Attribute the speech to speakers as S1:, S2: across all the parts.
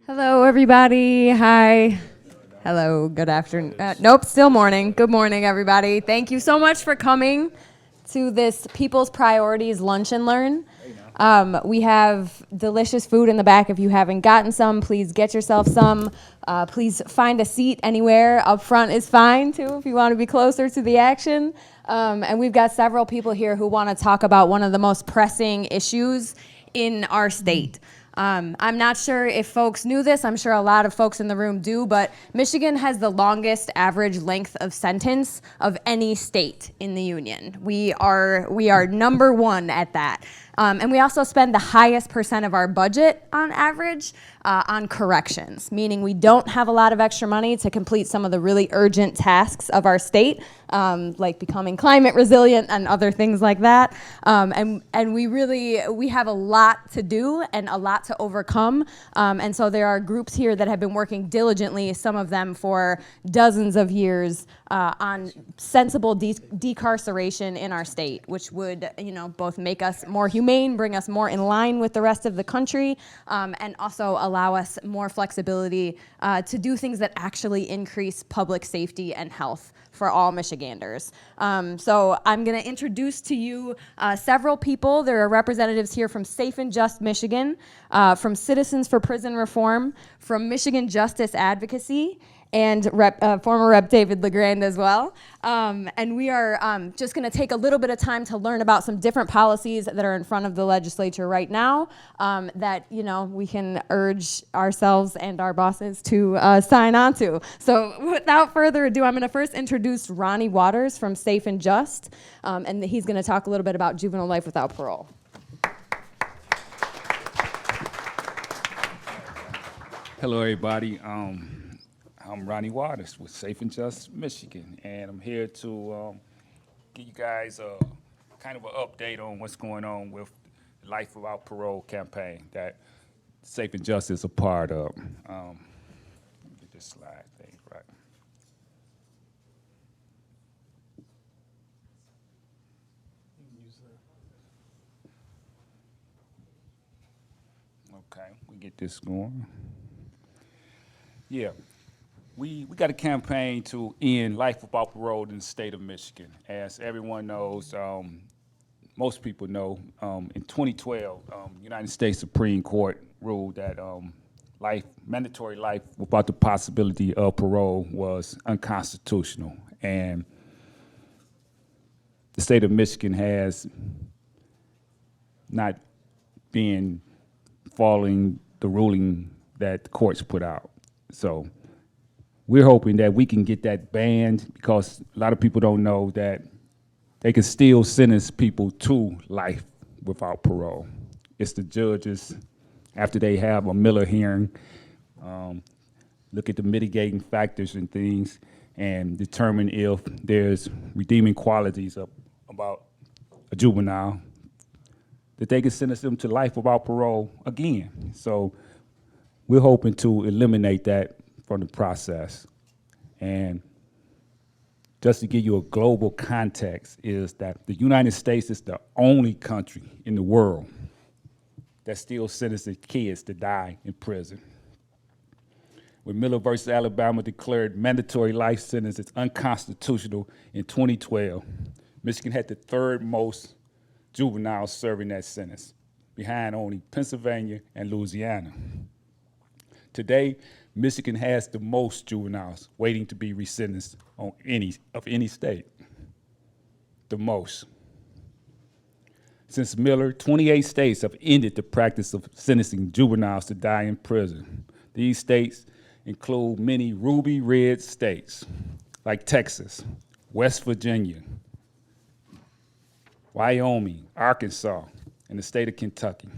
S1: Hello, everybody. Hi. Hello, good afternoon. Nope, still morning. Good morning, everybody. Thank you so much for coming to this People's Priorities Lunch and Learn. We have delicious food in the back. If you haven't gotten some, please get yourself some. Please find a seat anywhere. Up front is fine, too, if you want to be closer to the action. And we've got several people here who want to talk about one of the most pressing issues in our state. I'm not sure if folks knew this. I'm sure a lot of folks in the room do, but Michigan has the longest average length of sentence of any state in the union. We are number one at that. And we also spend the highest percent of our budget on average on corrections, meaning we don't have a lot of extra money to complete some of the really urgent tasks of our state, like becoming climate resilient and other things like that. And we have a lot to do and a lot to overcome. And so there are groups here that have been working diligently, some of them for dozens of years, on sensible decarceration in our state, which would, both make us more humane, bring us more in line with the rest of the country, and also allow us more flexibility to do things that actually increase public safety and health for all Michiganders. So I'm going to introduce to you several people. There are representatives here from Safe and Just Michigan, from Citizens for Prison Reform, from Michigan Justice Advocacy, and former Rep. David LeGrand as well. And we are just going to take a little bit of time to learn about some different policies that are in front of the legislature right now that, we can urge ourselves and our bosses to sign on to. So without further ado, I'm going to first introduce Ronnie Waters from Safe and Just, and he's going to talk a little bit about juvenile life without parole.
S2: Hello, everybody. I'm Ronnie Waters with Safe and Just Michigan, and I'm here to give you guys kind of an update on what's going on with the Life Without Parole campaign that Safe and Just is a part of. Get this slide thing right. Okay, we get this going. Yeah. We got a campaign to end life without parole in the state of Michigan. As everyone knows, most people know, in 2012, United States Supreme Court ruled that mandatory life without the possibility of parole was unconstitutional. And the state of Michigan has not been following the ruling that the courts put out. So we're hoping that we can get that banned, because a lot of people don't know that they can still sentence people to life without parole. It's the judges, after they have a Miller hearing, look at the mitigating factors and things and determine if there's redeeming qualities about a juvenile, that they can sentence them to life without parole again. So we're hoping to eliminate that from the process. And just to give you a global context, is that the United States is the only country in the world that still sentences kids to die in prison. When Miller versus Alabama declared mandatory life sentences unconstitutional in 2012, Michigan had the third most juveniles serving that sentence, behind only Pennsylvania and Louisiana. Today, Michigan has the most juveniles waiting to be resentenced on any state. The most. Since Miller, 28 states have ended the practice of sentencing juveniles to die in prison. These states include many ruby red states like Texas, West Virginia, Wyoming, Arkansas, and the state of Kentucky.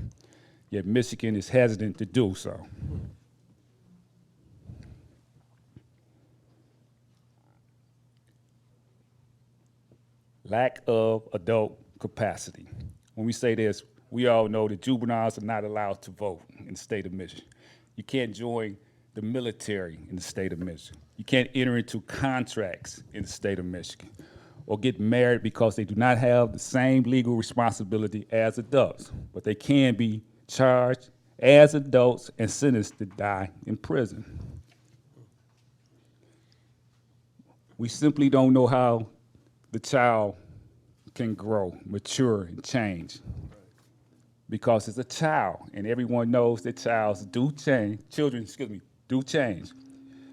S2: Yet Michigan is hesitant to do so. Lack of adult capacity. When we say this, we all know that juveniles are not allowed to vote in the state of Michigan. You can't join the military in the state of Michigan. You can't enter into contracts in the state of Michigan or get married, because they do not have the same legal responsibility as adults, but they can be charged as adults and sentenced to die in prison. We simply don't know how the child can grow, mature, and change. Because it's a child, and everyone knows that children do change.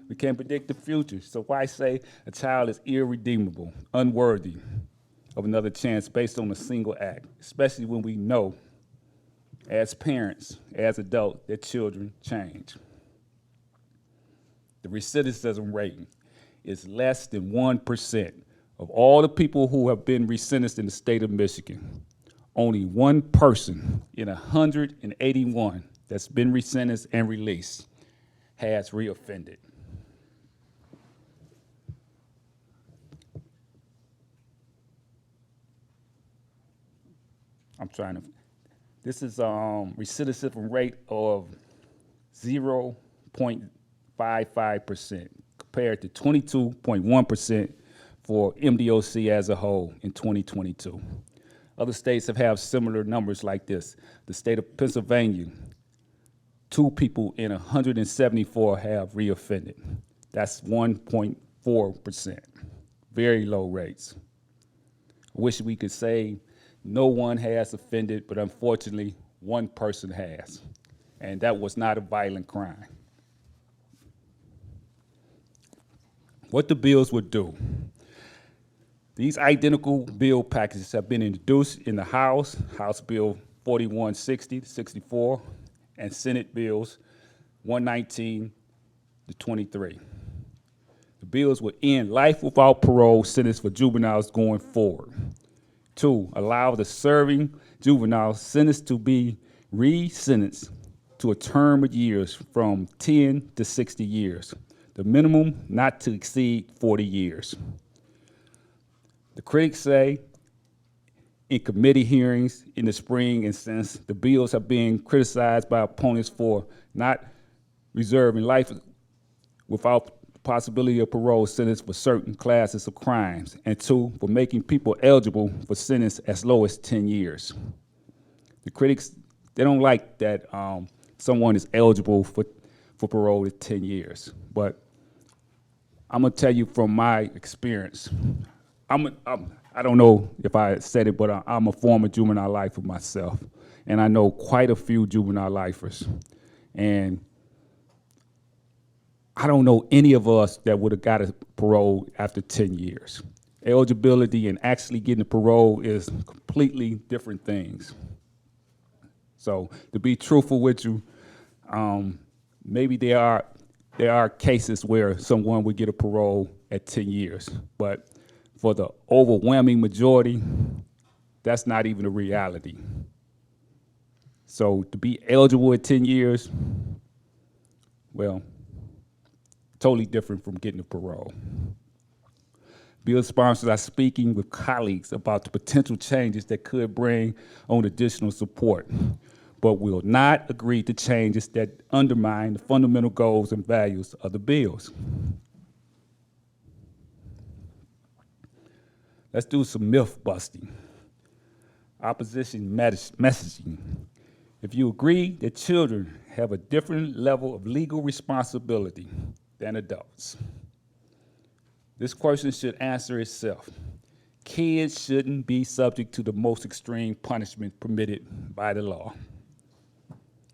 S2: We can't predict the future, so why say a child is irredeemable, unworthy of another chance based on a single act, especially when we know, as parents, as adults, that children change. The recidivism rate is less than 1% of all the people who have been resentenced in the state of Michigan. Only one person in 181 that's been resentenced and released has reoffended. This is recidivism rate of 0.55% compared to 22.1% for MDOC as a whole in 2022. Other states have similar numbers like this. The state of Pennsylvania, 2 people in 174 have reoffended. That's 1.4%. Very low rates. I wish we could say no one has offended, but unfortunately, one person has. And that was not a violent crime. What the bills would do. These identical bill packages have been introduced in the House Bill 4160 to 64, and Senate Bills 119 to 23. The bills would end life without parole sentence for juveniles going forward. 2, allow the serving juvenile sentenced to be re-sentenced to a term of years from 10 to 60 years, the minimum not to exceed 40 years. The critics say in committee hearings in the spring, and since the bills have been criticized by opponents for not reserving life without possibility of parole sentence for certain classes of crimes, and 2, for making people eligible for sentence as low as 10 years. The critics, they don't like that someone is eligible for parole at 10 years. But I'm gonna tell you from my experience, I don't know if I said it, but I'm a former juvenile lifer myself, and I know quite a few juvenile lifers. And I don't know any of us that would have got a parole after 10 years. Eligibility and actually getting a parole is completely different things. So to be truthful with you, maybe there are cases where someone would get a parole at 10 years, but for the overwhelming majority, that's not even a reality. So to be eligible at 10 years, well, totally different from getting a parole. Bill sponsors are speaking with colleagues about the potential changes that could bring on additional support, but will not agree to changes that undermine the fundamental goals and values of the bills. Let's do some myth busting. Opposition messaging. If you agree that children have a different level of legal responsibility than adults, this question should answer itself. Kids shouldn't be subject to the most extreme punishment permitted by the law,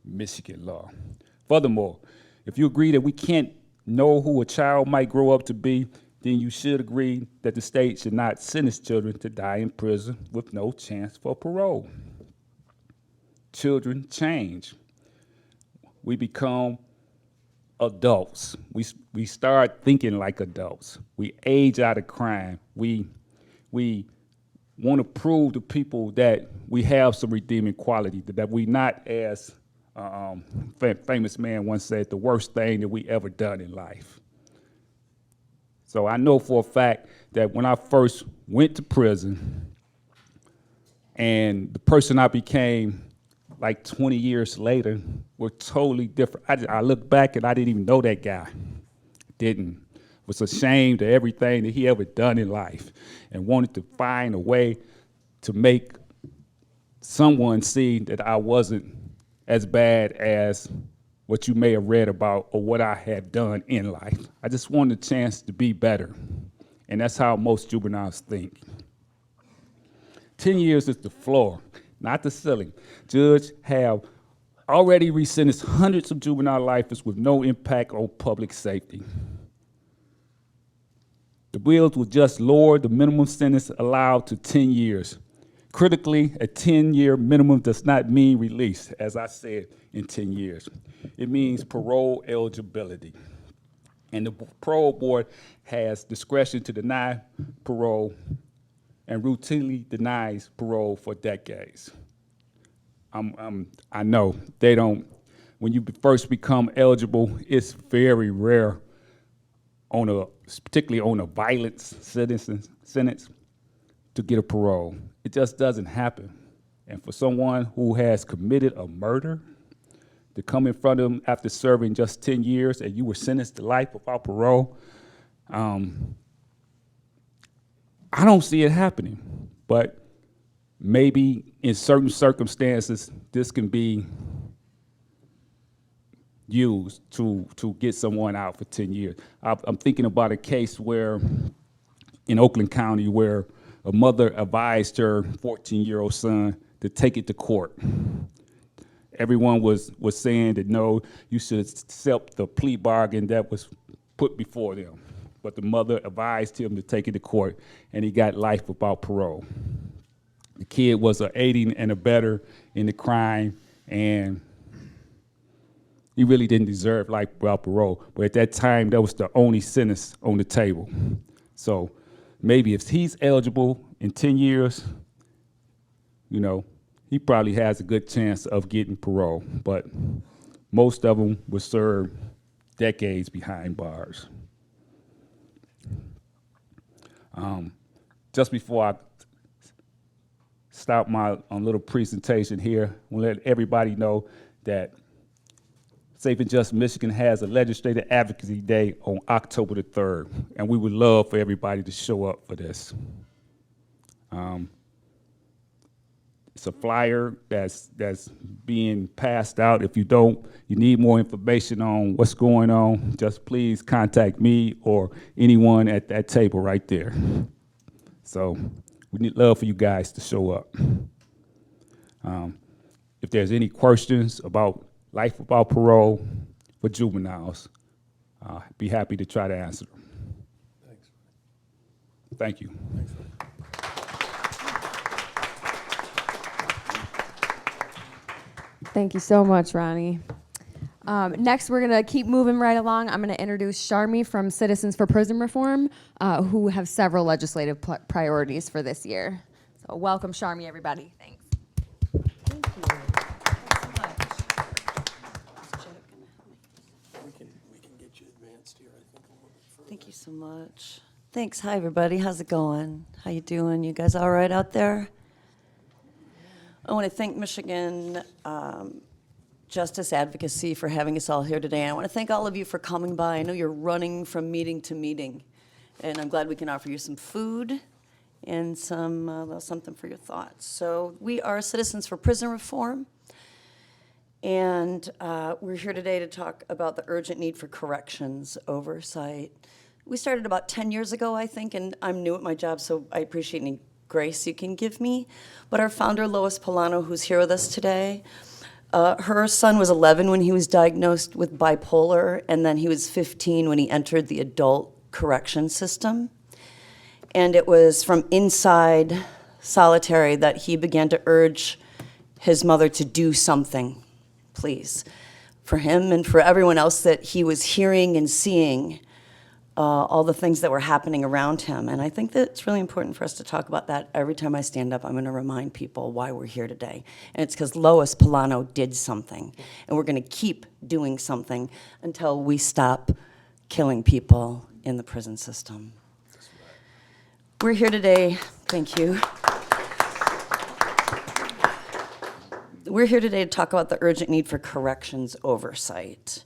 S2: Michigan law. Furthermore, if you agree that we can't know who a child might grow up to be, then you should agree that the state should not sentence children to die in prison with no chance for parole. Children change. We become adults. We start thinking like adults. We age out of crime. We want to prove to people that we have some redeeming quality, that we not, as famous man once said, the worst thing that we ever done in life. So I know for a fact that when I first went to prison and the person I became like 20 years later were totally different. I look back and I didn't even know that guy. Was ashamed of everything that he ever done in life and wanted to find a way to make someone see that I wasn't as bad as what you may have read about or what I have done in life. I just wanted a chance to be better. And that's how most juveniles think. 10 years is the floor, not the ceiling. Judge have already resentenced hundreds of juvenile lifers with no impact on public safety. The bills will just lower the minimum sentence allowed to 10 years. Critically, a 10-year minimum does not mean release, as I said, in 10 years. It means parole eligibility. And the parole board has discretion to deny parole and routinely denies parole for decades. I know they don't, when you first become eligible, it's very rare particularly on a violent sentence to get a parole. It just doesn't happen. And for someone who has committed a murder to come in front of them after serving just 10 years and you were sentenced to life without parole, I don't see it happening. But maybe in certain circumstances, this can be used to get someone out for 10 years. I'm thinking about a case where, in Oakland County, where a mother advised her 14-year-old son to take it to court. Everyone was saying that no, you should accept the plea bargain that was put before them. But the mother advised him to take it to court, and he got life without parole. The kid was an aiding and abettor in the crime, and he really didn't deserve life without parole. But at that time, that was the only sentence on the table. So maybe if he's eligible in 10 years, he probably has a good chance of getting parole. But most of them will serve decades behind bars. Just before I stop my little presentation here, I want to let everybody know that Safe and Just Michigan has a Legislative Advocacy Day on October the 3rd, and we would love for everybody to show up for this. It's a flyer that's being passed out. If you need more information on what's going on, just please contact me or anyone at that table right there. So we need love for you guys to show up. If there's any questions about life without parole for juveniles, be happy to try to answer them.
S3: Thanks.
S2: Thank you.
S3: Thanks.
S1: Thank you so much, Ronnie. Next, we're going to keep moving right along. I'm going to introduce Sharmi from Citizens for Prison Reform, who have several legislative priorities for this year. So welcome, Sharmi, everybody. Thanks.
S4: Thank you. Thanks so much.
S3: We can get you advanced here, I think, a little bit further.
S4: Thank you so much. Thanks. Hi, everybody. How's it going? How you doing? You guys all right out there? I want to thank Michigan Justice Advocacy for having us all here today. I want to thank all of you for coming by. I know you're running from meeting to meeting, and I'm glad we can offer you some food and something for your thoughts. So we are Citizens for Prison Reform, and we're here today to talk about the urgent need for corrections oversight. We started about 10 years ago, I think, and I'm new at my job, so I appreciate any grace you can give me. But our founder, Lois Polano, who's here with us today, her son was 11 when he was diagnosed with bipolar, and then he was 15 when he entered the adult correction system. And it was from inside solitary that he began to urge his mother to do something, please, for him and for everyone else that he was hearing and seeing all the things that were happening around him. And I think that it's really important for us to talk about that. Every time I stand up, I'm going to remind people why we're here today. And it's because Lois Polano did something. And we're going to keep doing something until we stop killing people in the prison system. We're here today, thank you. We're here today to talk about the urgent need for corrections oversight.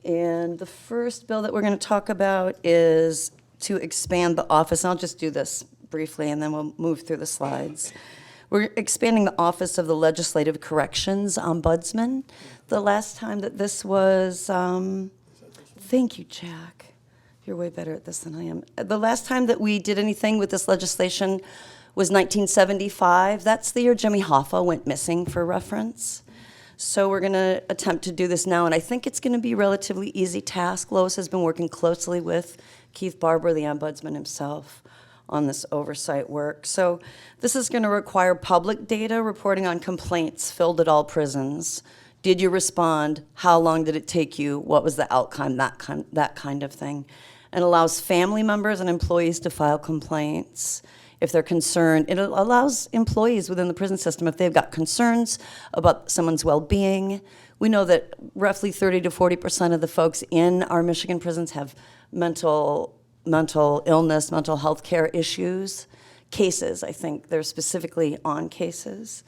S4: And the first bill that we're going to talk about is to expand the office. And I'll just do this briefly, and then we'll move through the slides. We're expanding the Office of the Legislative Corrections Ombudsman. The last time that this was, thank you, Jack. You're way better at this than I am. The last time that we did anything with this legislation was 1975. That's the year Jimmy Hoffa went missing, for reference. So we're going to attempt to do this now, and I think it's going to be a relatively easy task. Lois has been working closely with Keith Barber, the ombudsman himself, on this oversight work. So this is going to require public data reporting on complaints filled at all prisons. Did you respond? How long did it take you? What was the outcome? That kind of thing. And allows family members and employees to file complaints if they're concerned. It allows employees within the prison system, if they've got concerns about someone's well-being. We know that roughly 30 to 40% of the folks in our Michigan prisons have mental illness, mental health care issues, cases. I think they're specifically on cases.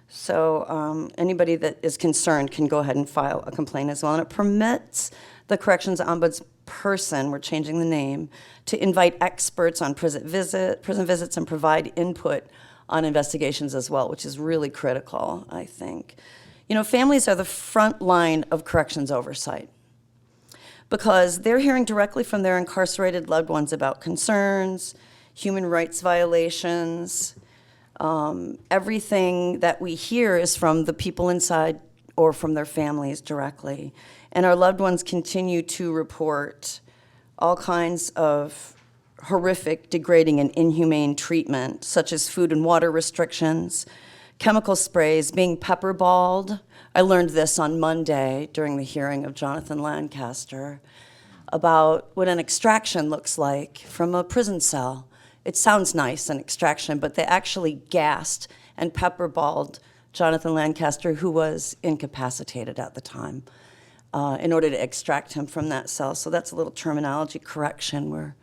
S4: So anybody that is concerned can go ahead and file a complaint as well. And it permits the corrections ombudsperson, we're changing the name, to invite experts on prison visits and provide input on investigations as well, which is really critical, I think. You know, families are the front line of corrections oversight because they're hearing directly from their incarcerated loved ones about concerns, human rights violations. Everything that we hear is from the people inside or from their families directly. And our loved ones continue to report all kinds of horrific, degrading, and inhumane treatment, such as food and water restrictions, chemical sprays, being pepperballed. I learned this on Monday during the hearing of Jonathan Lancaster about what an extraction looks like from a prison cell. It sounds nice, an extraction, but they actually gassed and pepperballed Jonathan Lancaster, who was incapacitated at the time, in order to extract him from that cell. So that's a little terminology correction we're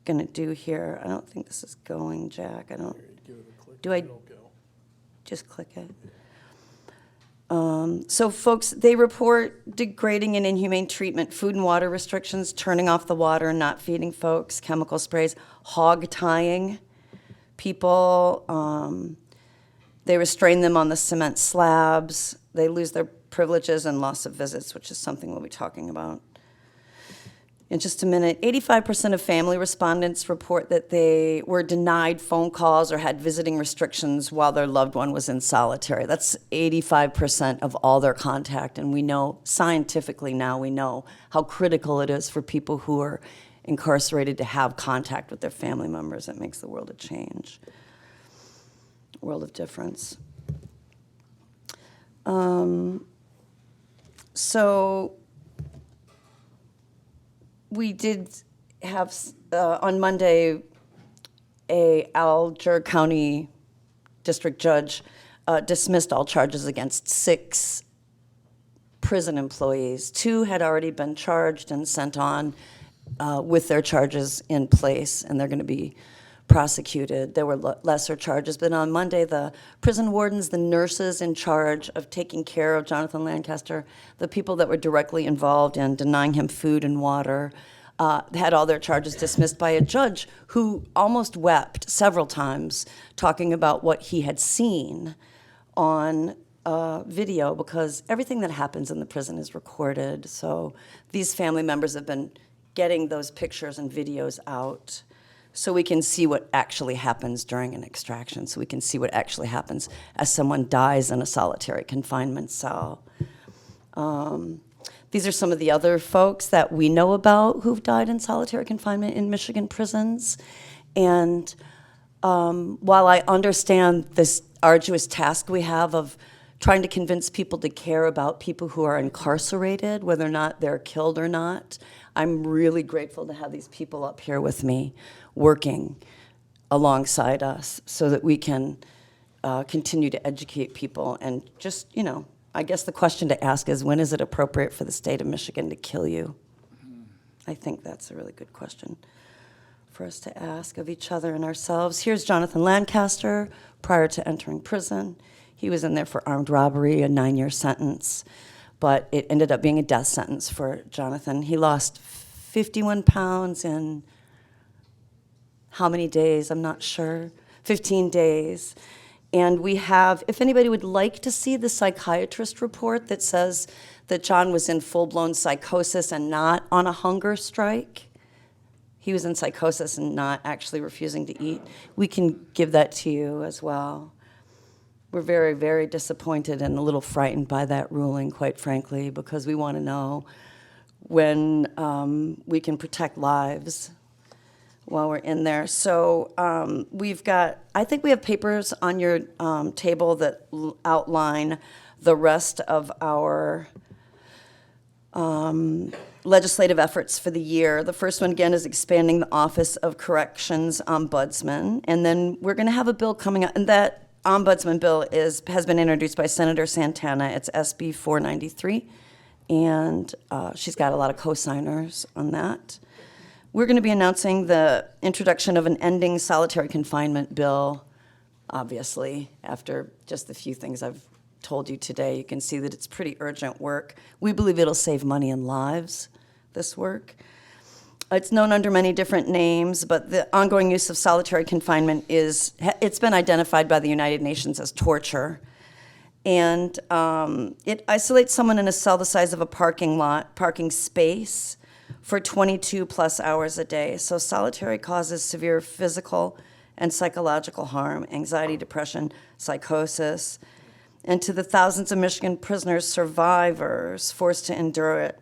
S4: going to do here. I don't think this is going, Jack. I don't.
S3: Give it a click.
S4: Do I
S3: It'll go.
S4: just click it? So folks, they report degrading and inhumane treatment, food and water restrictions, turning off the water and not feeding folks, chemical sprays, hog tying people. They restrain them on the cement slabs. They lose their privileges and loss of visits, which is something we'll be talking about in just a minute. 85% of family respondents report that they were denied phone calls or had visiting restrictions while their loved one was in solitary. That's 85% of all their contact, and we know, scientifically now, we know how critical it is for people who are incarcerated to have contact with their family members. It makes the world of change, world of difference. So we did have, on Monday, a Alger County District Judge dismissed all charges against 6 prison employees. 2 had already been charged and sent on with their charges in place, and they're going to be prosecuted. There were lesser charges, but on Monday, the prison wardens, the nurses in charge of taking care of Jonathan Lancaster, the people that were directly involved in denying him food and water, had all their charges dismissed by a judge who almost wept several times talking about what he had seen on video, because everything that happens in the prison is recorded. So these family members have been getting those pictures and videos out so we can see what actually happens during an extraction, so we can see what actually happens as someone dies in a solitary confinement cell. These are some of the other folks that we know about who've died in solitary confinement in Michigan prisons. And while I understand this arduous task we have of trying to convince people to care about people who are incarcerated, whether or not they're killed or not, I'm really grateful to have these people up here with me working alongside us so that we can continue to educate people. And just, you know, I guess the question to ask is, when is it appropriate for the state of Michigan to kill you? I think that's a really good question for us to ask of each other and ourselves. Here's Jonathan Lancaster prior to entering prison. He was in there for armed robbery, a 9-year sentence, but it ended up being a death sentence for Jonathan. He lost 51 pounds in how many days? I'm not sure. 15 days. And we have, if anybody would like to see the psychiatrist report that says that John was in full-blown psychosis and not on a hunger strike, he was in psychosis and not actually refusing to eat, we can give that to you as well. We're very, very disappointed and a little frightened by that ruling, quite frankly, because we want to know when we can protect lives while we're in there. So I think we have papers on your table that outline the rest of our legislative efforts for the year. The first one, again, is expanding the Office of Corrections Ombudsman. And then we're going to have a bill coming out, and that Ombudsman bill has been introduced by Senator Santana. It's SB 493, and she's got a lot of co-signers on that. We're going to be announcing the introduction of an ending solitary confinement bill, obviously. After just the few things I've told you today, you can see that it's pretty urgent work. We believe it'll save money and lives, this work. It's known under many different names, but the ongoing use of solitary confinement it's been identified by the United Nations as torture. And it isolates someone in a cell the size of a parking space, for 22 plus hours a day. So solitary causes severe physical and psychological harm, anxiety, depression, psychosis. And to the thousands of Michigan prisoners, survivors forced to endure it,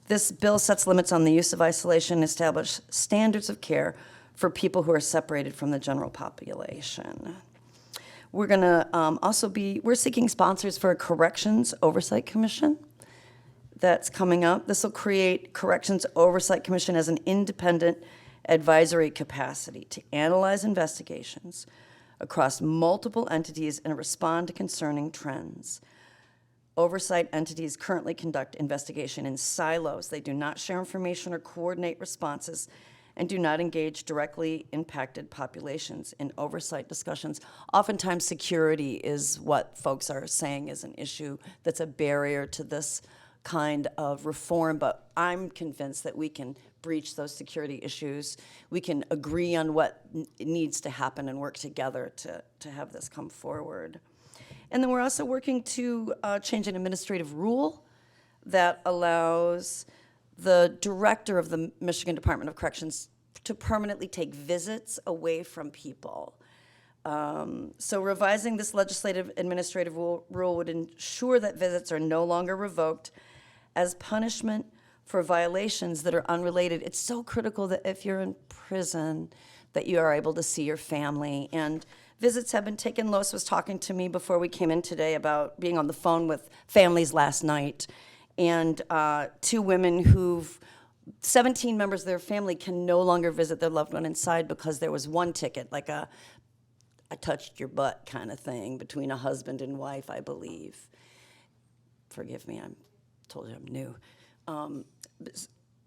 S4: this bill sets limits on the use of isolation and establishes standards of care for people who are separated from the general population. We're going to we're seeking sponsors for a Corrections Oversight Commission that's coming up. This will create Corrections Oversight Commission as an independent advisory capacity to analyze investigations across multiple entities and respond to concerning trends. Oversight entities currently conduct investigation in silos. They do not share information or coordinate responses and do not engage directly impacted populations in oversight discussions. Oftentimes security is what folks are saying is an issue that's a barrier to this kind of reform, but I'm convinced that we can breach those security issues. We can agree on what needs to happen and work together to have this come forward. And then we're also working to change an administrative rule that allows the director of the Michigan Department of Corrections to permanently take visits away from people. So revising this legislative administrative rule would ensure that visits are no longer revoked as punishment for violations that are unrelated. It's so critical that if you're in prison that you are able to see your family. And visits have been taken. Lois was talking to me before we came in today about being on the phone with families last night. And 2 women 17 members of their family can no longer visit their loved one inside because there was one ticket, like a I touched your butt kind of thing between a husband and wife, I believe. Forgive me, I told you I'm new.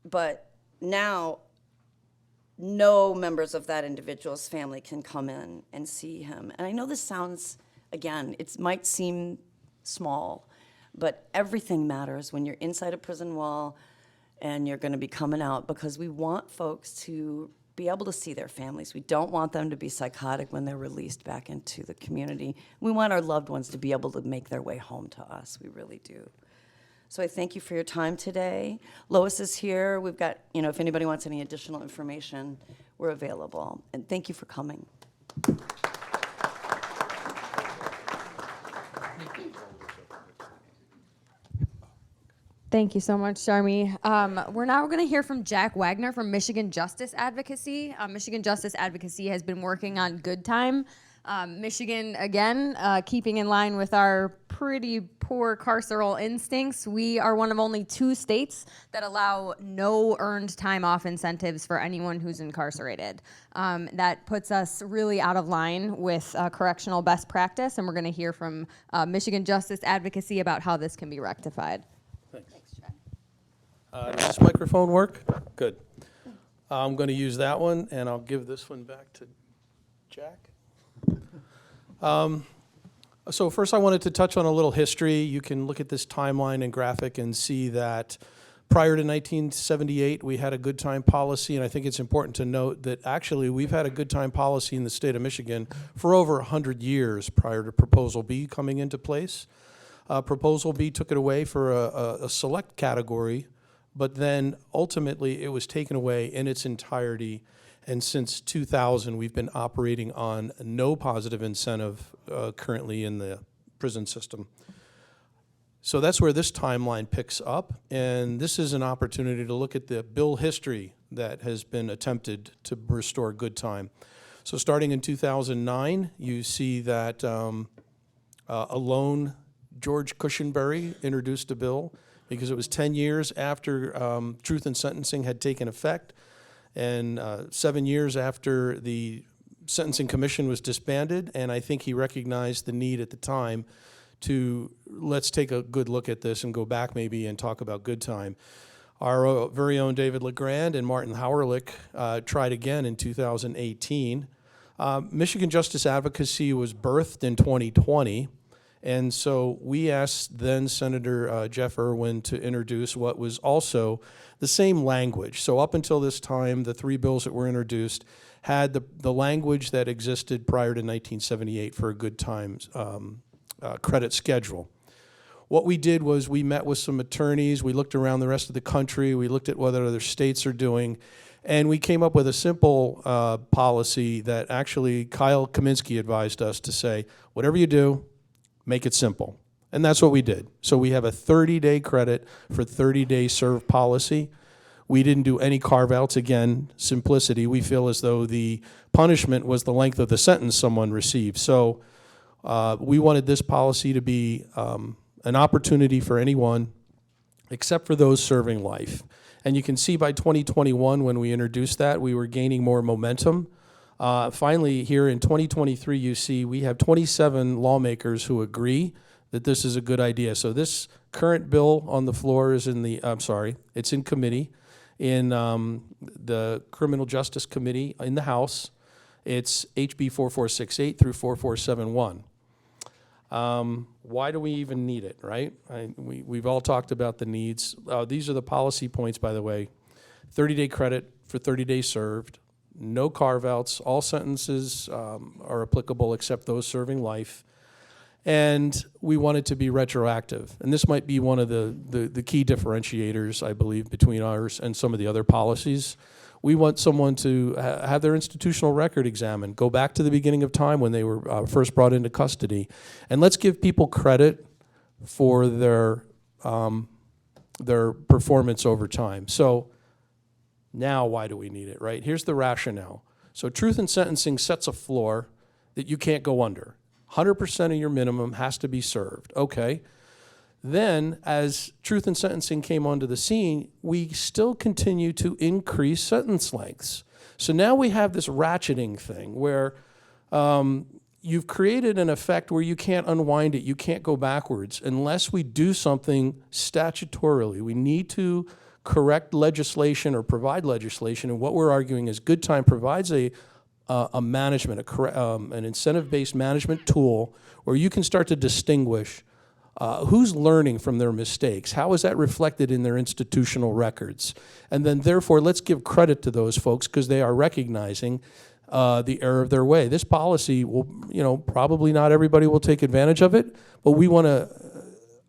S4: But now, no members of that individual's family can come in and see him. And I know this sounds, again, it might seem small, but everything matters when you're inside a prison wall and you're going to be coming out, because we want folks to be able to see their families. We don't want them to be psychotic when they're released back into the community. We want our loved ones to be able to make their way home to us. We really do. So I thank you for your time today. Lois is here. We've got, if anybody wants any additional information, we're available. And thank you for coming.
S1: Thank you so much, Sharmi. We're now going to hear from Jack Wagner from Michigan Justice Advocacy. Michigan Justice Advocacy has been working on good time. Michigan, again, keeping in line with our pretty poor carceral instincts, we are one of only 2 states that allow no earned time off incentives for anyone who's incarcerated. That puts us really out of line with correctional best practice, and we're going to hear from Michigan Justice Advocacy about how this can be rectified.
S3: Does this microphone work? Good. I'm going to use that one, and I'll give this one back to Jack. So first I wanted to touch on a little history. You can look at this timeline and graphic and see that Prior to 1978, we had a good time policy, and I think it's important to note that actually we've had a good time policy in the state of Michigan for over 100 years prior to Proposal B coming into place. Proposal B took it away for a select category, but then ultimately it was taken away in its entirety, and since 2000 we've been operating on no positive incentive currently in the prison system. So that's where this timeline picks up, and this is an opportunity to look at the bill history that has been attempted to restore good time. So starting in 2009, you see that alone George Cushenberry introduced a bill because it was 10 years after Truth in Sentencing had taken effect, and 7 years after the Sentencing Commission was disbanded, and I think he recognized the need at the time to let's take a good look at this and go back maybe and talk about good time. Our very own David LeGrand and Martin Howerlich tried again in 2018. Michigan Justice Advocacy was birthed in 2020, and so we asked then Senator Jeff Irwin to introduce what was also the same language. So up until this time, the three bills that were introduced had the language that existed prior to 1978 for a good times credit schedule. What we did was we met with some attorneys, we looked around the rest of the country, we looked at what other states are doing, and we came up with a simple policy that actually Kyle Kaminsky advised us to say, whatever you do, make it simple. And that's what we did. So we have a 30-day credit for 30-day serve policy. We didn't do any carve-outs. Again, simplicity. We feel as though the punishment was the length of the sentence someone received. So we wanted this policy to be an opportunity for anyone except for those serving life. And you can see by 2021 when we introduced that, we were gaining more momentum. Finally, here in 2023, you see we have 27 lawmakers who agree that this is a good idea. So this current bill on the floor is in the, it's in committee, in the Criminal Justice Committee in the House. It's HB 4468 through 4471. Why do we even need it, right? We've all talked about the needs. These are the policy points, by the way. 30-day credit for 30 days served. No carve-outs. All sentences are applicable except those serving life. And we want it to be retroactive. And this might be one of the key differentiators, I believe, between ours and some of the other policies. We want someone to have their institutional record examined, go back to the beginning of time when they were first brought into custody. And let's give people credit for their performance over time. So now why do we need it, right? Here's the rationale. So truth in sentencing sets a floor that you can't go under. 100% of your minimum has to be served. Okay. Then, as truth in sentencing came onto the scene, we still continue to increase sentence lengths. So now we have this ratcheting thing where you've created an effect where you can't unwind it, you can't go backwards unless we do something statutorily. We need to correct legislation or provide legislation, and what we're arguing is good time provides a management, an incentive-based management tool where you can start to distinguish who's learning from their mistakes, how is that reflected in their institutional records, and then therefore let's give credit to those folks because they are recognizing the error of their way. This policy will, probably not everybody will take advantage of it, but we want to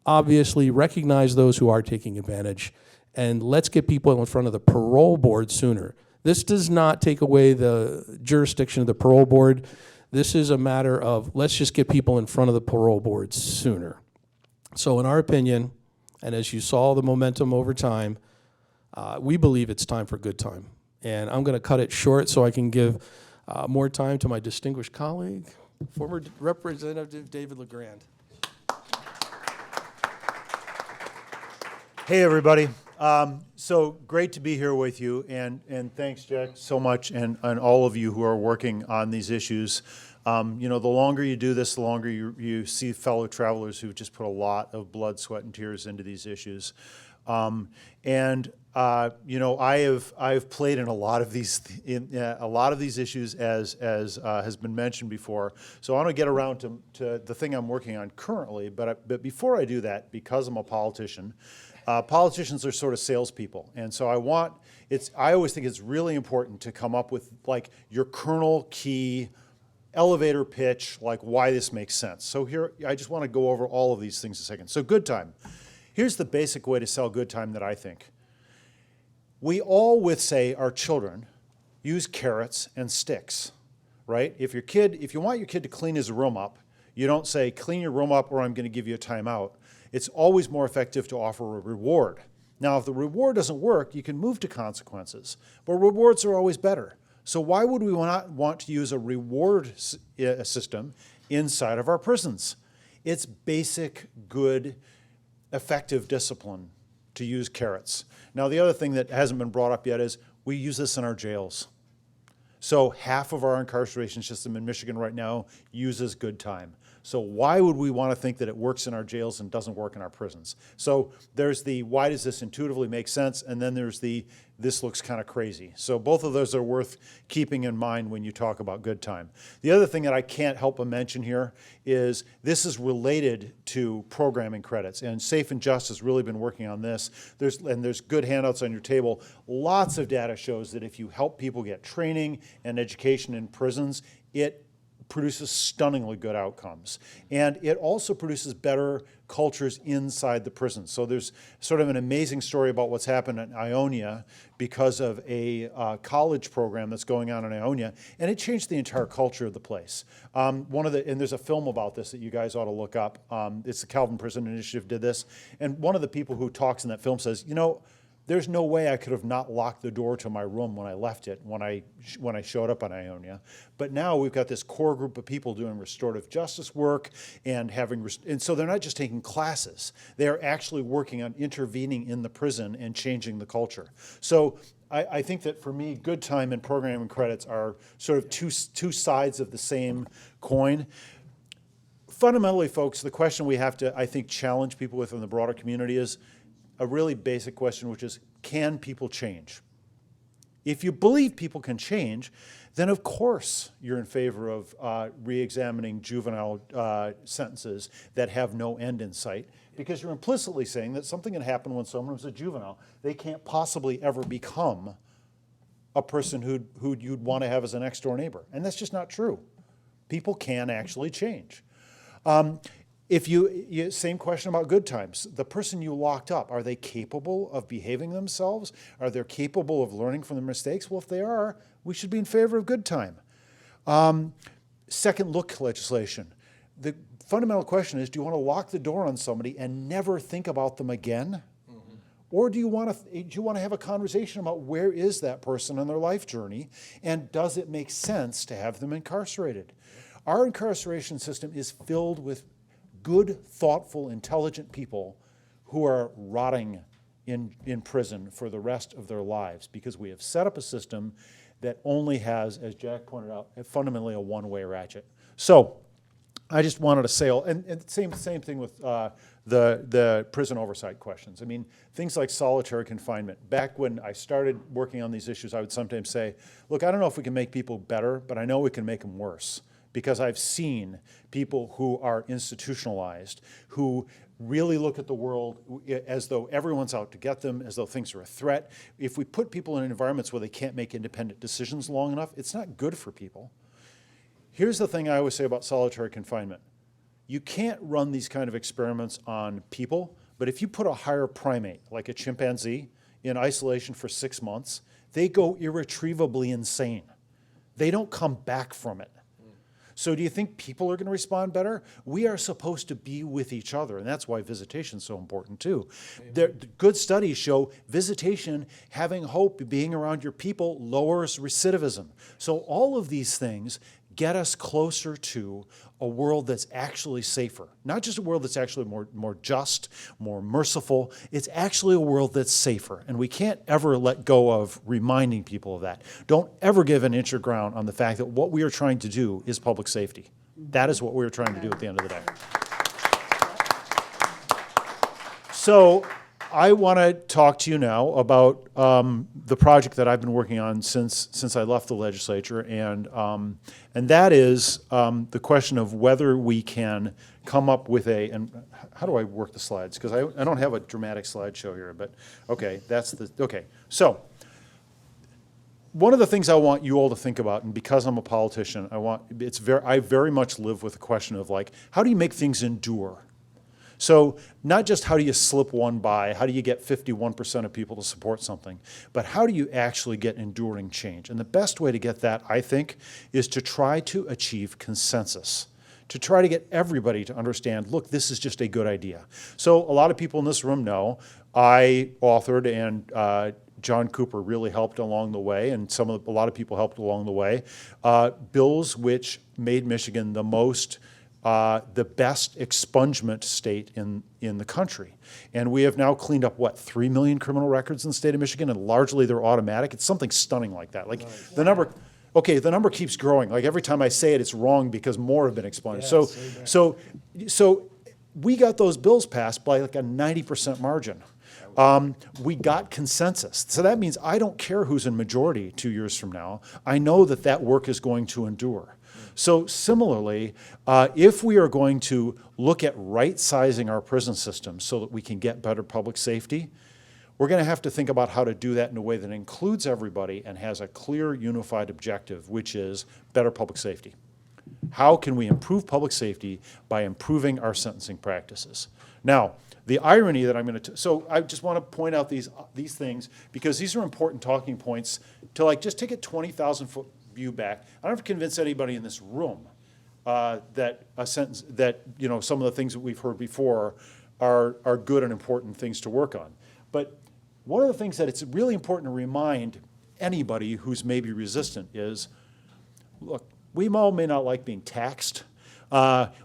S3: obviously recognize those who are taking advantage, and let's get people in front of the parole board sooner. This does not take away the jurisdiction of the parole board. This is a matter of let's just get people in front of the parole board sooner. So in our opinion, and as you saw the momentum over time, we believe it's time for good time. And I'm going to cut it short so I can give more time to my distinguished colleague, former Representative David LeGrand.
S5: Hey, everybody. So great to be here with you, and thanks, Jack, so much, and all of you who are working on these issues. The longer you do this, the longer you see fellow travelers who just put a lot of blood, sweat, and tears into these issues. I've played in a lot of these issues as has been mentioned before. So I want to get around to the thing I'm working on currently. But before I do that, because I'm a politician, Politicians are sort of salespeople, and so I always think it's really important to come up with like your kernel key elevator pitch, like why this makes sense. So here, I just want to go over all of these things a second. So good time. Here's the basic way to sell good time that I think. We all, with, say, our children, use carrots and sticks, right? If you want your kid to clean his room up, you don't say, clean your room up or I'm going to give you a timeout. It's always more effective to offer a reward. Now, if the reward doesn't work, you can move to consequences, but rewards are always better. So why would we not want to use a reward system inside of our prisons? It's basic, good, effective discipline to use carrots. Now, the other thing that hasn't been brought up yet is we use this in our jails. So half of our incarceration system in Michigan right now uses good time. So why would we want to think that it works in our jails and doesn't work in our prisons? So there's the why does this intuitively make sense, and then there's the this looks kind of crazy. So both of those are worth keeping in mind when you talk about good time. The other thing that I can't help but mention here is this is related to programming credits, and Safe and Just has really been working on this. There's good handouts on your table. Lots of data shows that if you help people get training and education in prisons, it produces stunningly good outcomes. And it also produces better cultures inside the prison. So there's sort of an amazing story about what's happened in Ionia because of a college program that's going on in Ionia, and it changed the entire culture of the place. And there's a film about this that you guys ought to look up. It's the Calvin Prison Initiative did this, and one of the people who talks in that film says, you know, there's no way I could have not locked the door to my room when I left it, when I showed up on Ionia. But now we've got this core group of people doing restorative justice work and so they're not just taking classes. They're actually working on intervening in the prison and changing the culture. So I think that for me, good time and programming credits are sort of two sides of the same coin. Fundamentally, folks, the question we have to, I think, challenge people with in the broader community is a really basic question, which is, can people change? If you believe people can change, then of course you're in favor of re-examining juvenile sentences that have no end in sight, because you're implicitly saying that something can happen when someone is a juvenile. They can't possibly ever become a person who you'd want to have as a next-door neighbor. And that's just not true. People can actually change. Same question about good times. The person you locked up, are they capable of behaving themselves? Are they capable of learning from their mistakes? Well, if they are, we should be in favor of good time. Second look legislation. The fundamental question is, do you want to lock the door on somebody and never think about them again? Mm-hmm. Or do you want to have a conversation about where is that person on their life journey, and does it make sense to have them incarcerated? Our incarceration system is filled with good, thoughtful, intelligent people who are rotting in prison for the rest of their lives because we have set up a system that only has, as Jack pointed out, fundamentally a one-way ratchet. So I just wanted to say, and same thing with the prison oversight questions. I mean, things like solitary confinement. Back when I started working on these issues, I would sometimes say, look, I don't know if we can make people better, but I know we can make them worse. Because I've seen people who are institutionalized, who really look at the world as though everyone's out to get them, as though things are a threat. If we put people in environments where they can't make independent decisions long enough, it's not good for people. Here's the thing I always say about solitary confinement. You can't run these kind of experiments on people, but if you put a higher primate, like a chimpanzee, in isolation for 6 months, they go irretrievably insane. They don't come back from it. So do you think people are going to respond better? We are supposed to be with each other, and that's why visitation is so important too. The good studies show visitation, having hope, being around your people, lowers recidivism. So all of these things get us closer to a world that's actually safer. Not just a world that's actually more just, more merciful. It's actually a world that's safer. And we can't ever let go of reminding people of that. Don't ever give an inch of ground on the fact that what we are trying to do is public safety. That is what we're trying to do at the end of the day. So I want to talk to you now about the project that I've been working on since I left the legislature, and that is the question of whether we can come up with and how do I work the slides? Because I don't have a dramatic slideshow here, but okay, okay. So one of the things I want you all to think about, and because I'm a politician, I very much live with the question of like, how do you make things endure? So not just how do you slip one by, how do you get 51% of people to support something, but how do you actually get enduring change? And the best way to get that, I think, is to try to achieve consensus, to try to get everybody to understand, look, this is just a good idea. So a lot of people in this room know I authored, and John Cooper really helped along the way, and a lot of people helped along the way, bills which made Michigan the best expungement state in the country. And we have now cleaned up, 3 million criminal records in the state of Michigan, and largely they're automatic. It's something stunning like that. Like nice. The number keeps growing. Like every time I say it, it's wrong because more have been expunged. So we got those bills passed by like a 90% margin. We got consensus. So that means I don't care who's in majority 2 years from now. I know that work is going to endure. So similarly, if we are going to look at right-sizing our prison system so that we can get better public safety, we're going to have to think about how to do that in a way that includes everybody and has a clear, unified objective, which is better public safety. How can we improve public safety by improving our sentencing practices? Now, the irony that I'm going to, so I just want to point out these things because these are important talking points to like just take a 20,000-foot view back. I don't have to convince anybody in this room that some of the things that we've heard before are good and important things to work on. But one of the things that it's really important to remind anybody who's maybe resistant is, look, we all may not like being taxed.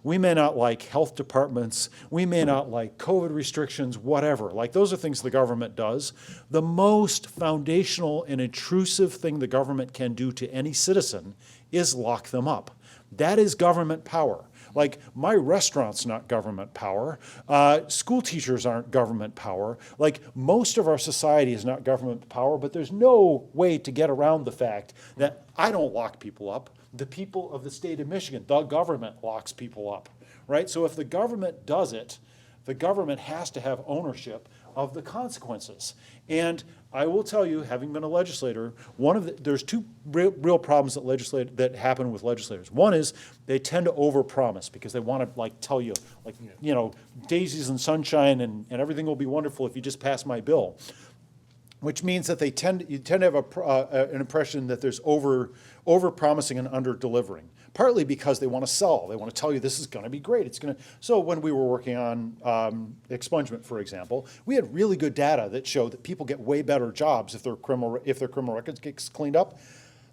S5: We may not like health departments. We may not like COVID restrictions, whatever. Like those are things the government does. The most foundational and intrusive thing the government can do to any citizen is lock them up. That is government power. Like my restaurant's not government power. School teachers aren't government power. Like most of our society is not government power, but there's no way to get around the fact that I don't lock people up. The people of the state of Michigan, the government locks people up, right? So if the government does it, the government has to have ownership of the consequences. And I will tell you, having been a legislator, there's two real problems that happen with legislators. One is they tend to overpromise because they want to tell you, daisies and sunshine and everything will be wonderful if you just pass my bill. Which means that you tend to have an impression that there's over-promising and under-delivering, partly because they want to sell. They want to tell you this is going to be great. So when we were working on expungement, for example, we had really good data that showed that people get way better jobs if their criminal records get cleaned up.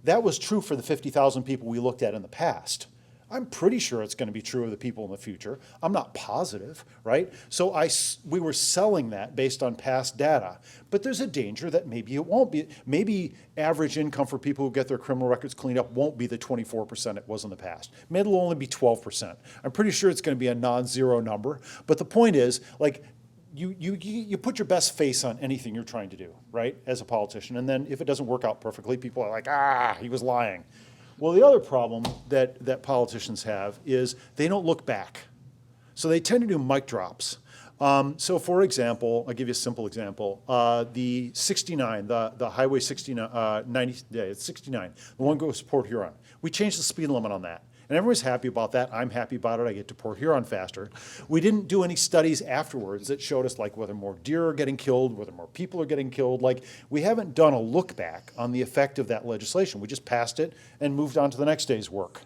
S5: That was true for the 50,000 people we looked at in the past. I'm pretty sure it's going to be true of the people in the future. I'm not positive, right? So we were selling that based on past data. But there's a danger that maybe it won't be. Maybe average income for people who get their criminal records cleaned up won't be the 24% it was in the past. Maybe it'll only be 12%. I'm pretty sure it's going to be a non-zero number. But the point is, you put your best face on anything you're trying to do, right, as a politician. And then if it doesn't work out perfectly, people are like, he was lying. Well, the other problem that politicians have is they don't look back. So they tend to do mic drops. So for example, I'll give you a simple example. The 69, the Highway 69, it's 69, the one goes to Port Huron. We changed the speed limit on that. And everyone's happy about that. I'm happy about it. I get to Port Huron faster. We didn't do any studies afterwards that showed us whether more deer are getting killed, whether more people are getting killed. We haven't done a look back on the effect of that legislation. We just passed it and moved on to the next day's work.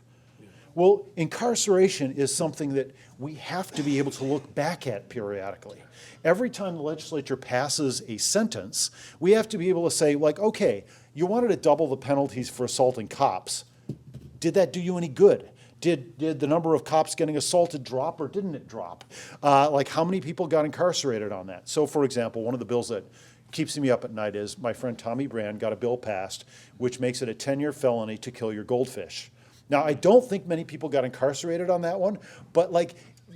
S5: Well, incarceration is something that we have to be able to look back at periodically. Every time the legislature passes a sentence, we have to be able to say, okay, you wanted to double the penalties for assaulting cops. Did that do you any good? Did the number of cops getting assaulted drop or didn't it drop? How many people got incarcerated on that? So for example, one of the bills that keeps me up at night is my friend Tommy Brand got a bill passed which makes it a 10-year felony to kill your goldfish. Now, I don't think many people got incarcerated on that one, but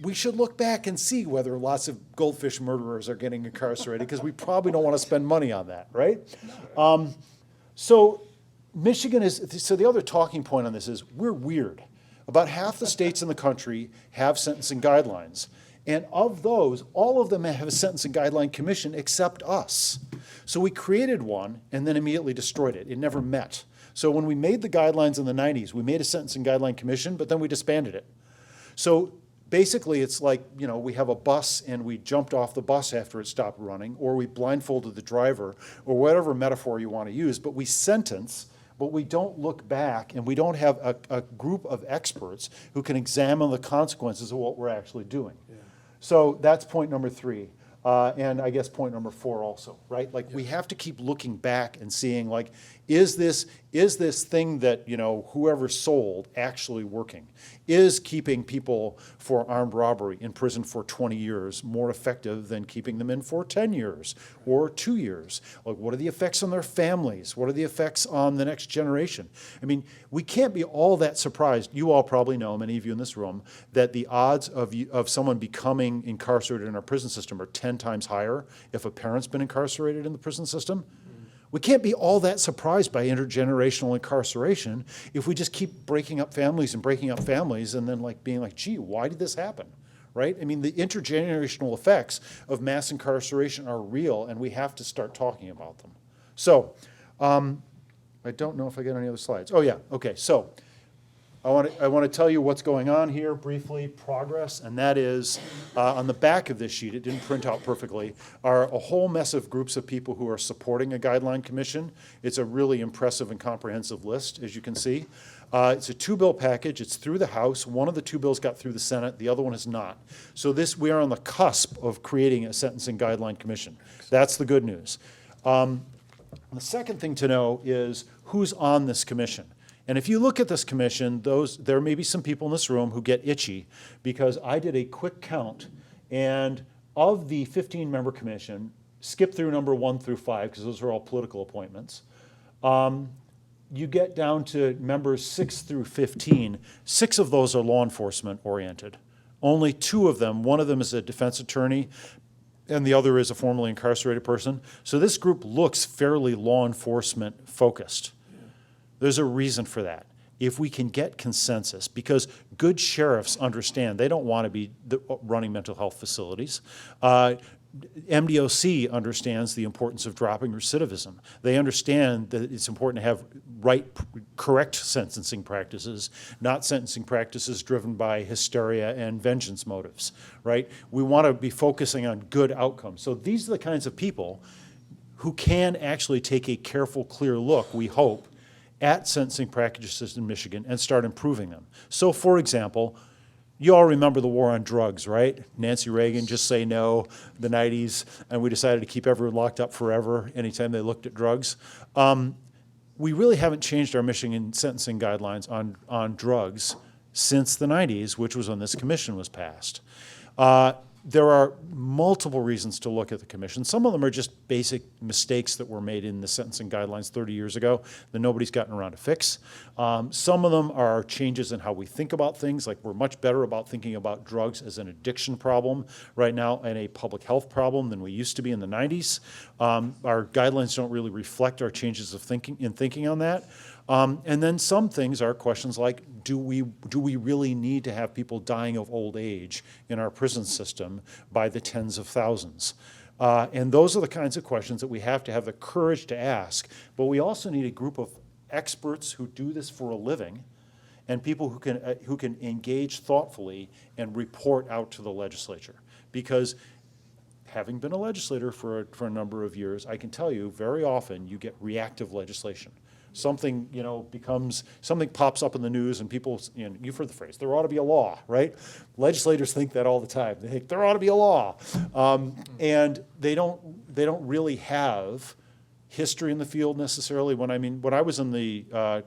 S5: we should look back and see whether lots of goldfish murderers are getting incarcerated, because we probably don't want to spend money on that, right? So Michigan so the other talking point on this is we're weird. About half the states in the country have sentencing guidelines. And of those, all of them have a sentencing guideline commission except us. So we created one and then immediately destroyed it. It never met. So when we made the guidelines in the 90s, we made a sentencing guideline commission, but then we disbanded it. So basically it's like, we have a bus and we jumped off the bus after it stopped running, or we blindfolded the driver, or whatever metaphor you want to use, but we sentence, but we don't look back, and we don't have a group of experts who can examine the consequences of what we're actually doing. Yeah. So that's point number 3. And I guess point number 4 also, right? Like, we have to keep looking back and seeing, like, is this thing that, whoever sold actually working? Is keeping people for armed robbery in prison for 20 years more effective than keeping them in for 10 years or 2 years? Like, what are the effects on their families? What are the effects on the next generation? I mean, we can't be all that surprised. You all probably know, many of you in this room, that the odds of someone becoming incarcerated in our prison system are 10 times higher if a parent's been incarcerated in the prison system. We can't be all that surprised by intergenerational incarceration if we just keep breaking up families and then being like, gee, why did this happen, right? I mean, the intergenerational effects of mass incarceration are real, and we have to start talking about them. So, I don't know if I got any other slides. Oh yeah, okay, so I want to tell you what's going on here briefly, progress, and that is on the back of this sheet, it didn't print out perfectly, are a whole mess of groups of people who are supporting a guideline commission. It's a really impressive and comprehensive list, as you can see. It's a 2-bill package. It's through the House. One of the 2 bills got through the Senate. The other one is not. So we are on the cusp of creating a sentencing guideline commission. That's the good news. The second thing to know is who's on this commission. And if you look at this commission, there may be some people in this room who get itchy, because I did a quick count, and of the 15-member commission, skip through number 1 through 5, because those are all political appointments, you get down to members 6 through 15. 6 of those are law enforcement oriented. Only 2 of them, one of them is a defense attorney, and the other is a formerly incarcerated person. So this group looks fairly law enforcement focused. There's a reason for that. If we can get consensus, because good sheriffs understand they don't want to be running mental health facilities. MDOC understands the importance of dropping recidivism. They understand that it's important to have correct sentencing practices, not sentencing practices driven by hysteria and vengeance motives, right? We want to be focusing on good outcomes. So these are the kinds of people who can actually take a careful, clear look, we hope, at sentencing practices in Michigan and start improving them. So, for example, you all remember the war on drugs, right? Nancy Reagan, just say no, the 90s, and we decided to keep everyone locked up forever anytime they looked at drugs. We really haven't changed our Michigan sentencing guidelines on drugs since the 90s, which was when this commission was passed. There are multiple reasons to look at the commission. Some of them are just basic mistakes that were made in the sentencing guidelines 30 years ago that nobody's gotten around to fix. Some of them are changes in how we think about things, like we're much better about thinking about drugs as an addiction problem right now and a public health problem than we used to be in the 90s. Our guidelines don't really reflect our changes of thinking on that. And then some things are questions like, do we really need to have people dying of old age in our prison system by the tens of thousands? And those are the kinds of questions that we have to have the courage to ask. But we also need a group of experts who do this for a living, and people who can engage thoughtfully and report out to the legislature. Because having been a legislator for a number of years, I can tell you very often you get reactive legislation. Something, something pops up in the news and people, you've heard the phrase, there ought to be a law, right? Legislators think that all the time. They think there ought to be a law. And they don't really have history in the field necessarily. When I was in the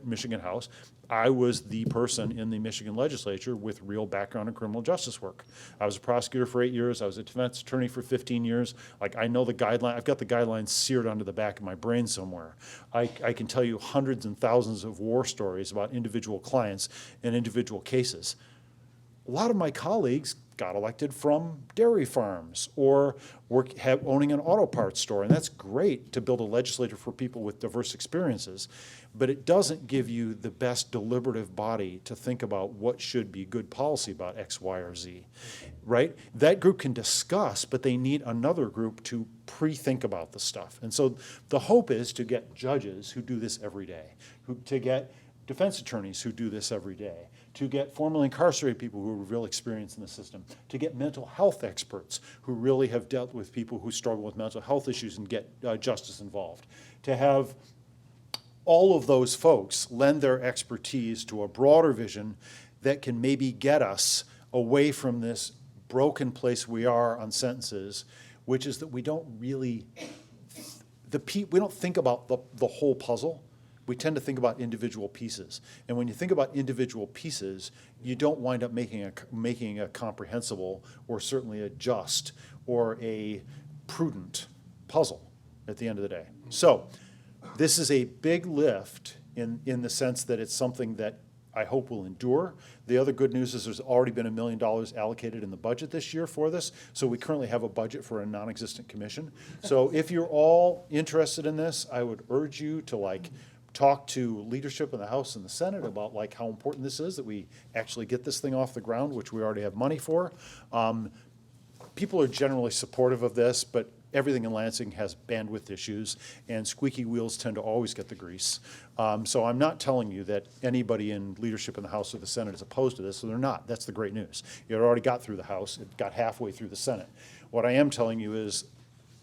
S5: Michigan House, I was the person in the Michigan legislature with real background in criminal justice work. I was a prosecutor for 8 years. I was a defense attorney for 15 years. Like, I know the guideline. I've got the guidelines seared onto the back of my brain somewhere. I can tell you hundreds and thousands of war stories about individual clients and individual cases. a lot of my colleagues got elected from dairy farms or owning an auto parts store, and that's great to build a legislature for people with diverse experiences, but it doesn't give you the best deliberative body to think about what should be good policy about X, Y, or Z, right? That group can discuss, but they need another group to pre-think about the stuff. And so the hope is to get judges who do this every day, to get defense attorneys who do this every day, to get formerly incarcerated people who have real experience in the system, to get mental health experts who really have dealt with people who struggle with mental health issues and get justice involved, to have all of those folks lend their expertise to a broader vision that can maybe get us away from this broken place we are on sentences, which is that we don't really, we don't think about the whole puzzle. We tend to think about individual pieces. And when you think about individual pieces, you don't wind up making a comprehensible or certainly a just or a prudent puzzle at the end of the day. So this is a big lift in the sense that it's something that I hope will endure. The other good news is there's already been $1 million allocated in the budget this year for this. So we currently have a budget for a non-existent commission. So if you're all interested in this, I would urge you to talk to leadership in the House and the Senate about how important this is, that we actually get this thing off the ground, which we already have money for. People are generally supportive of this, but everything in Lansing has bandwidth issues, and squeaky wheels tend to always get the grease. So I'm not telling you that anybody in leadership in the House or the Senate is opposed to this, so they're not. That's the great news. It already got through the House. It got halfway through the Senate. What I am telling you is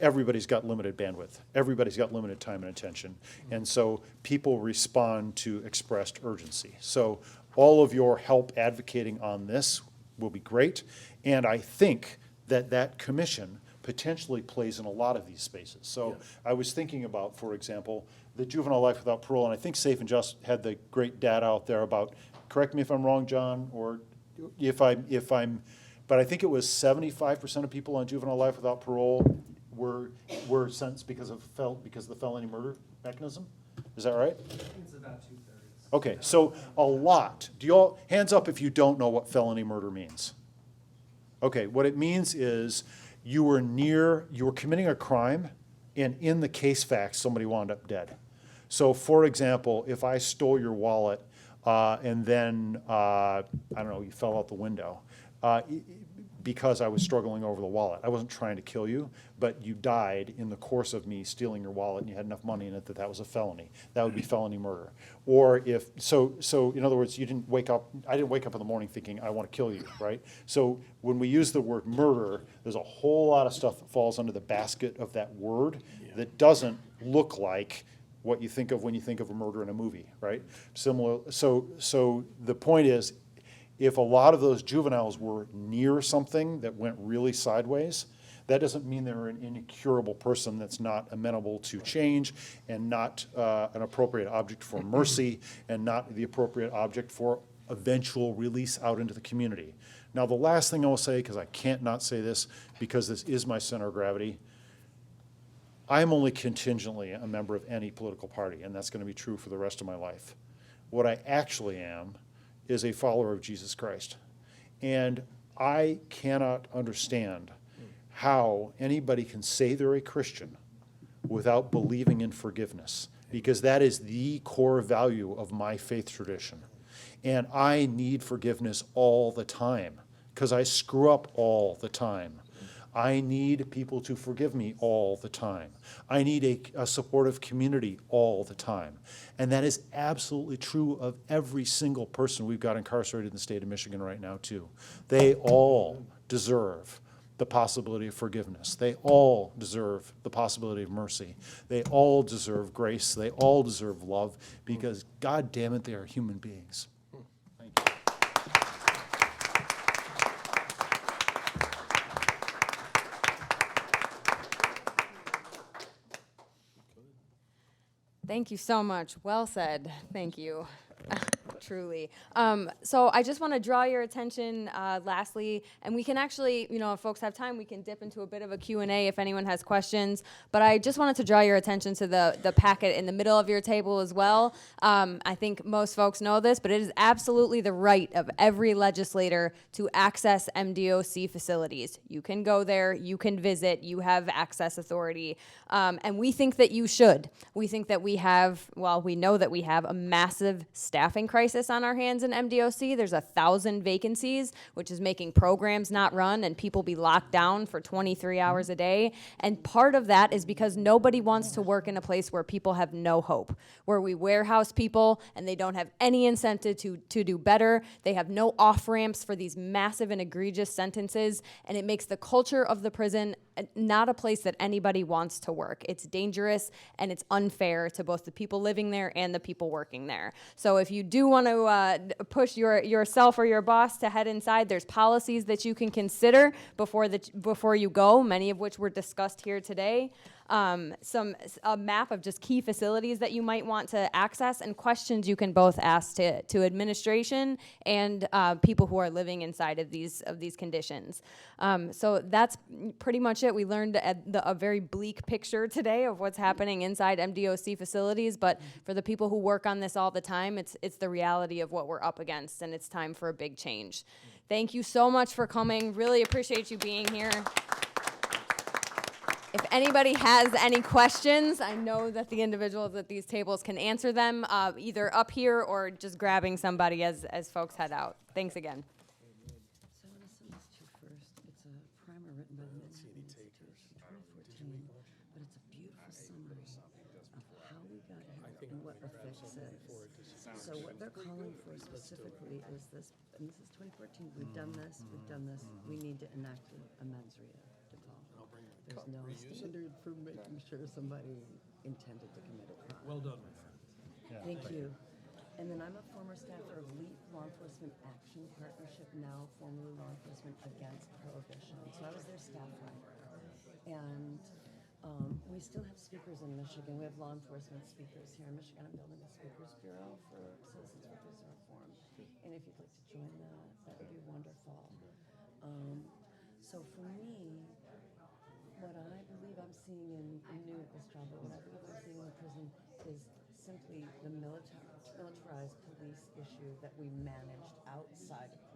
S5: everybody's got limited bandwidth. Everybody's got limited time and attention. And so people respond to expressed urgency. So all of your help advocating on this will be great. And I think that commission potentially plays in a lot of these spaces. So I was thinking about, for example, the Juvenile Life Without Parole, and I think Safe and Just had the great data out there about, correct me if I'm wrong, John, or if I'm, but I think it was 75% of people on Juvenile Life Without Parole were sentenced because of the felony murder mechanism. Is that right?
S6: It's about 2/3.
S5: Okay, so a lot. Do you all, hands up if you don't know what felony murder means? Okay, what it means is you were committing a crime, and in the case facts, somebody wound up dead. So for example, if I stole your wallet and then, I don't know, you fell out the window, because I was struggling over the wallet. I wasn't trying to kill you, but you died in the course of me stealing your wallet and you had enough money in it that was a felony. That would be felony murder. Or so in other words, I didn't wake up in the morning thinking I want to kill you, right? So when we use the word murder, there's a whole lot of stuff that falls under the basket of that word that doesn't look like what you think of when you think of a murder in a movie, right? Similar. So the point is, if a lot of those juveniles were near something that went really sideways, that doesn't mean they're an incurable person that's not amenable to change and not an appropriate object for mercy and not the appropriate object for eventual release out into the community. Now, the last thing I will say, because I can't not say this because this is my center of gravity, I'm only contingently a member of any political party, and that's going to be true for the rest of my life. What I actually am is a follower of Jesus Christ. And I cannot understand how anybody can say they're a Christian without believing in forgiveness, because that is the core value of my faith tradition. And I need forgiveness all the time, because I screw up all the time. I need people to forgive me all the time. I need a supportive community all the time. And that is absolutely true of every single person we've got incarcerated in the state of Michigan right now, too. They all deserve the possibility of forgiveness. They all deserve the possibility of mercy. They all deserve grace. They all deserve love, because, God damn it, they are human beings. Thank you.
S1: Thank you so much. Well said. Thank you. Truly. So I just want to draw your attention lastly, and we can actually, if folks have time, we can dip into a bit of a Q&A if anyone has questions. But I just wanted to draw your attention to the packet in the middle of your table as well. I think most folks know this, but it is absolutely the right of every legislator to access MDOC facilities. You can go there, you can visit, you have access authority, and we think that you should. We think that we know that we have a massive staffing crisis on our hands in MDOC. There's 1,000 vacancies, which is making programs not run and people be locked down for 23 hours a day. And part of that is because nobody wants to work in a place where people have no hope, where we warehouse people and they don't have any incentive to do better. They have no off-ramps for these massive and egregious sentences, and it makes the culture of the prison not a place that anybody wants to work. It's dangerous and it's unfair to both the people living there and the people working there. So if you do want to push yourself or your boss to head inside, there's policies that you can consider before you go, many of which were discussed here today. A map of just key facilities that you might want to access and questions you can both ask to administration and people who are living inside of these conditions. So that's pretty much it. We learned a very bleak picture today of what's happening inside MDOC facilities, but for the people who work on this all the time, it's the reality of what we're up against, and it's time for a big change. Thank you so much for coming. Really appreciate you being here. If anybody has any questions, I know that the individuals at these tables can answer them either up here or just grabbing somebody as folks head out. Thanks again.
S6: So I'm going to send this to you first. It's a primer written by the Manhattan Institute in 2014, but it's a beautiful summary of how we got here and what ethics is. So what they're calling for specifically is this, and this is 2014, we've done this, we need to enact a mens rea default. There's no standard for making sure somebody intended to commit a crime.
S3: Well done, my friend.
S6: Thank you. And then I'm a former staffer of LEAP Law Enforcement Action Partnership, now formerly Law Enforcement Against Prohibition. So I was their staff writer. And we still have speakers in Michigan. We have law enforcement speakers here in Michigan. I'm building a speakers bureau for Citizens for Prison Reform. And if you'd like to join that would be wonderful. So for me, what I believe I'm seeing in new at this job, but what I believe I'm seeing in the prison is simply the militarized police issue that we managed outside of